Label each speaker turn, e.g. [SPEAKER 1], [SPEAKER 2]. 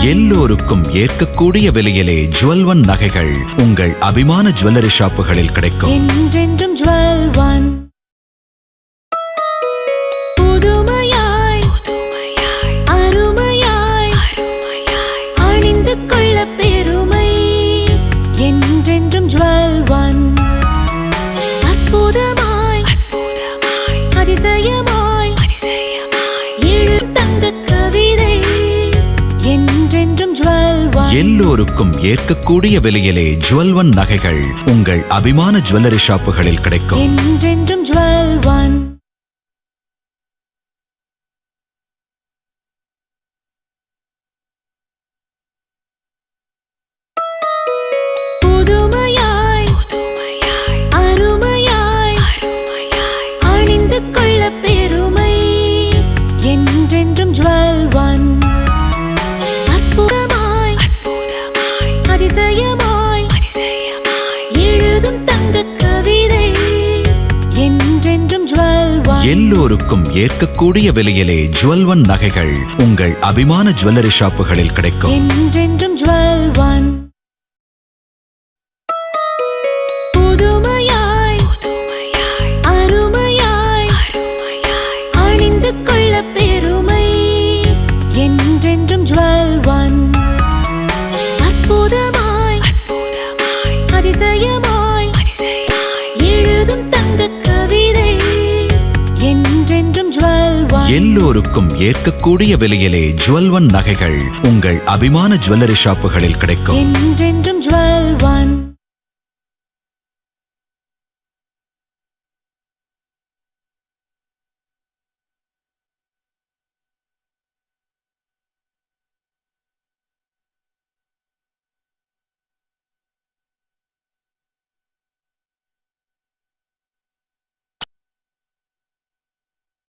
[SPEAKER 1] எல்லோருக்கும் ஏற்கக்கூடிய விலையிலே jewel one நகைகள் உங்கள் அபிமான ஜுவல்லரி ஷாப்புகளில் கிடைக்கும்.
[SPEAKER 2] என்றென்றும் ஜுவல் ஒன்.
[SPEAKER 1] எல்லோருக்கும் ஏற்கக்கூடிய விலையிலே ஜுவல் ஒன் நகைகள் உங்கள் அபிமான ஜுவல்லரி ஷாப்புகளில் கிடைக்கும்.
[SPEAKER 2] என்றென்றும் ஜுவல் ஒன்.
[SPEAKER 1] எல்லோருக்கும் ஏற்கக்கூடிய விலையிலே ஜுவல் ஒன் நகைகள் உங்கள் அபிமான ஜுவல்லரி ஷாப்புகளில் கிடைக்கும்.
[SPEAKER 2] என்றென்றும் ஜுவல் ஒன்.
[SPEAKER 1] எல்லோருக்கும் ஏற்கக்கூடிய விலையிலே ஜுவல் ஒன் நகைகள் உங்கள் அபிமான ஜுவல்லரி ஷாப்புகளில் கிடைக்கும்.
[SPEAKER 2] என்றென்றும் ஜுவல் ஒன்.